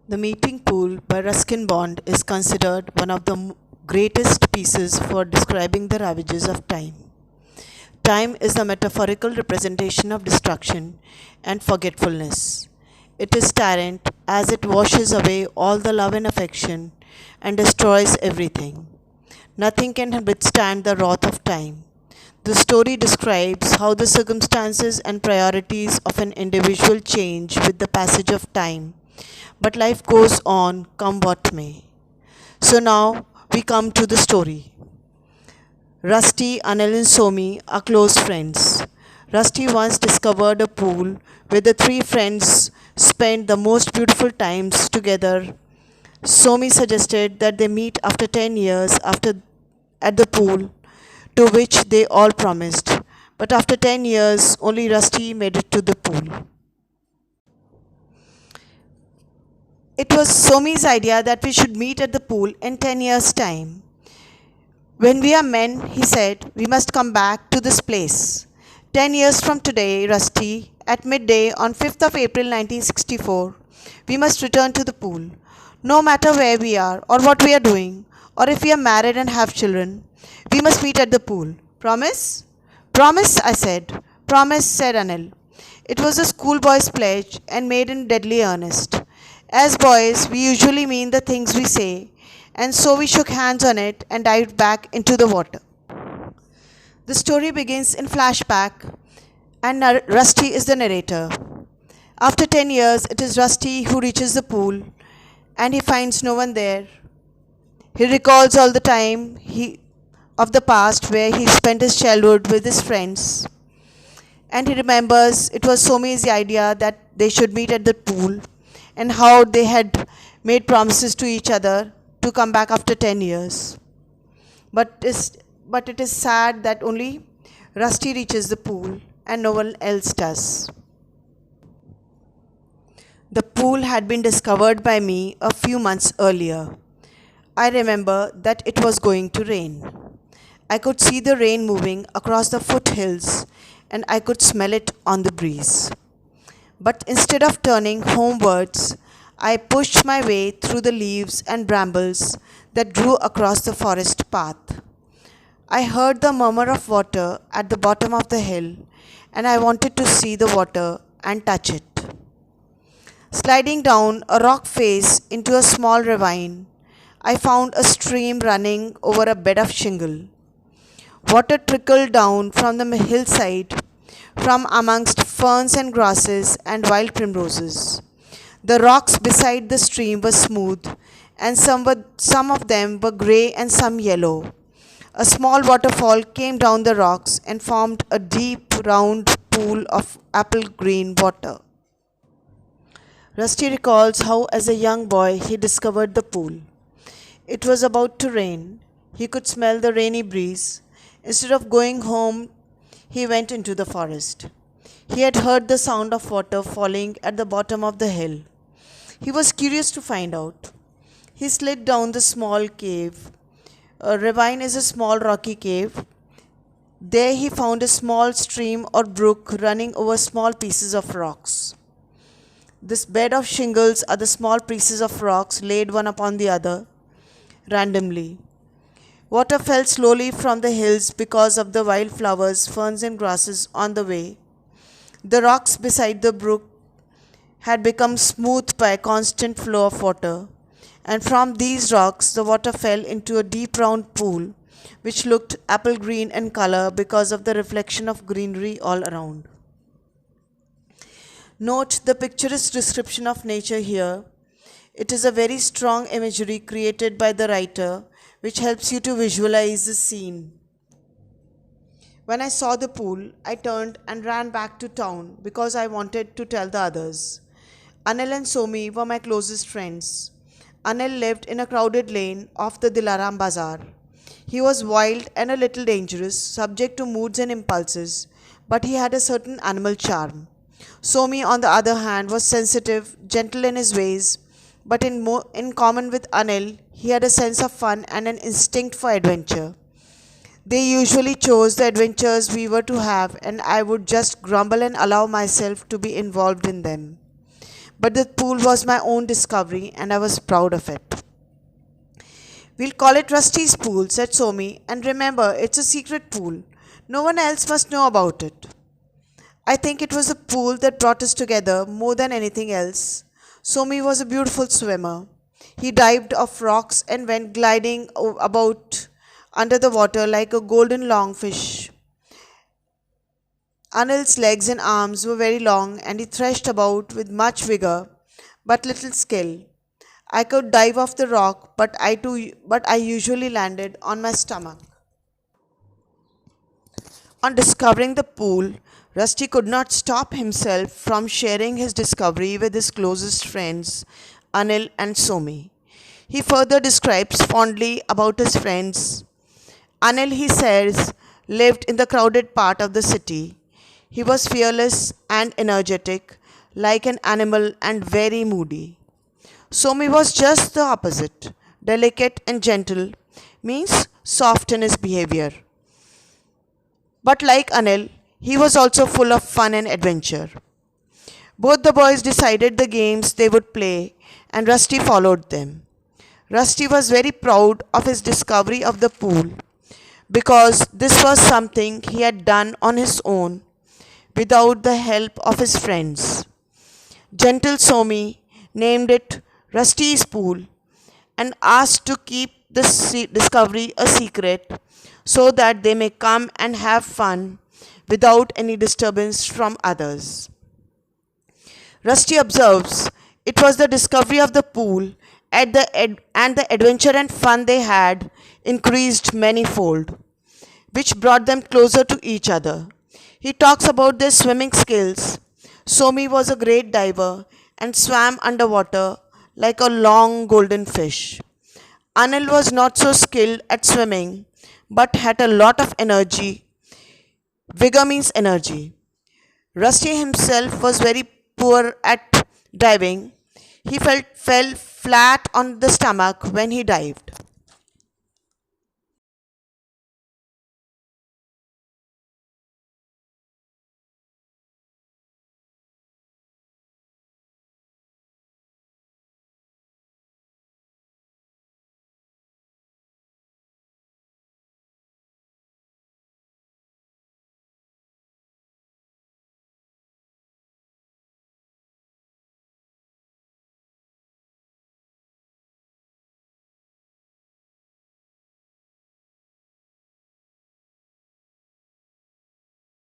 The Meeting Pool by Ruskin Bond is considered one of the greatest pieces for describing the ravages of time. Time is the metaphorical representation of destruction and forgetfulness. It is tyrant as it washes away all the love and affection and destroys everything. Nothing can withstand the wrath of time. The story describes how the circumstances and priorities of an individual change with the passage of time, but life goes on, come what may. So now we come to the story. Rusty, Anil, and Somi are close friends. Rusty once discovered a pool where the three friends spent the most beautiful times together. Somi suggested that they meet after 10 years at the pool, to which they all promised. But after 10 years, only Rusty made it to the pool. It was Somi's idea that we should meet at the pool in 10 years' time. When we are men, he said, we must come back to this place. 10 years from today, Rusty, at midday on 5th of April 1964, we must return to the pool. No matter where we are or what we are doing, or if we are married and have children, we must meet at the pool. Promise? Promise, I said. Promise, said Anil. It was a schoolboy's pledge and made in deadly earnest. As boys, we usually mean the things we say, and so we shook hands on it and dived back into the water. The story begins in flashback, and Rusty is the narrator. After 10 years, it is Rusty who reaches the pool, and he finds no one there. He recalls all the time of the past where he spent his childhood with his friends, and he remembers it was Somi's idea that they should meet at the pool, and how they had made promises to each other to come back after 10 years. But it is sad that only Rusty reaches the pool and no one else does. The pool had been discovered by me a few months earlier. I remember that it was going to rain. I could see the rain moving across the foothills and I could smell it on the breeze. But instead of turning homewards, I pushed my way through the leaves and brambles that grew across the forest path. I heard the murmur of water at the bottom of the hill, and I wanted to see the water and touch it. Sliding down a rock face into a small ravine, I found a stream running over a bed of shingle. Water trickled down from the hillside, from amongst ferns and grasses and wild primroses. The rocks beside the stream were smooth, and some of them were grey and some yellow. A small waterfall came down the rocks and formed a deep, round pool of apple green water. Rusty recalls how, as a young boy, he discovered the pool. It was about to rain. He could smell the rainy breeze. Instead of going home, he went into the forest. He had heard the sound of water falling at the bottom of the hill. He was curious to find out. He slid down the small cave. A ravine is a small rocky cave. There he found a small stream or brook running over small pieces of rocks. This bed of shingles are the small pieces of rocks laid one upon the other, randomly. Water fell slowly from the hills because of the wild flowers, ferns and grasses on the way. The rocks beside the brook had become smooth by a constant flow of water, and from these rocks the water fell into a deep round pool which looked apple green in color because of the reflection of greenery all around. Note the picturesque description of nature here. It is a very strong imagery created by the writer which helps you to visualize the scene. When I saw the pool, I turned and ran back to town because I wanted to tell the others. Anil and Somi were my closest friends. Anil lived in a crowded lane off the Dilaram Bazaar. He was wild and a little dangerous, subject to moods and impulses, but he had a certain animal charm. Somi, on the other hand, was sensitive, gentle in his ways, but in common with Anil, he had a sense of fun and an instinct for adventure. They usually chose the adventures we were to have, and I would just grumble and allow myself to be involved in them. but the pool was my own discovery and I was proud of it. We'll call it Rusty's pool, said Somi, and remember, it's a secret pool. No one else must know about it. I think it was the pool that brought us together more than anything else. Somi was a beautiful swimmer. He dived off rocks and went gliding about under the water like a golden longfish. Anil's legs and arms were very long and he threshed about with much vigor but little skill. I could dive off the rock, but I usually landed on my stomach. On discovering the pool, Rusty could not stop himself from sharing his discovery with his closest friends, Anil and Somi. He further describes fondly about his friends. Anil, he says, lived in the crowded part of the city. He was fearless and energetic, like an animal, and very moody. Somi was just the opposite, delicate and gentle, means soft in his behavior. But like Anil, he was also full of fun and adventure. Both the boys decided the games they would play, and Rusty followed them. Rusty was very proud of his discovery of the pool because this was something he had done on his own without the help of his friends. Gentle Somi named it Rusty's Pool and asked to keep this discovery a secret so that they may come and have fun without any disturbance from others. Rusty observes it was the discovery of the pool and the adventure and fun they had increased manyfold, which brought them closer to each other. He talks about their swimming skills. Somi was a great diver and swam underwater like a long golden fish. Anil was not so skilled at swimming but had a lot of energy. Vigor means energy. Rusty himself was very poor at diving. He fell flat on the stomach when he dived.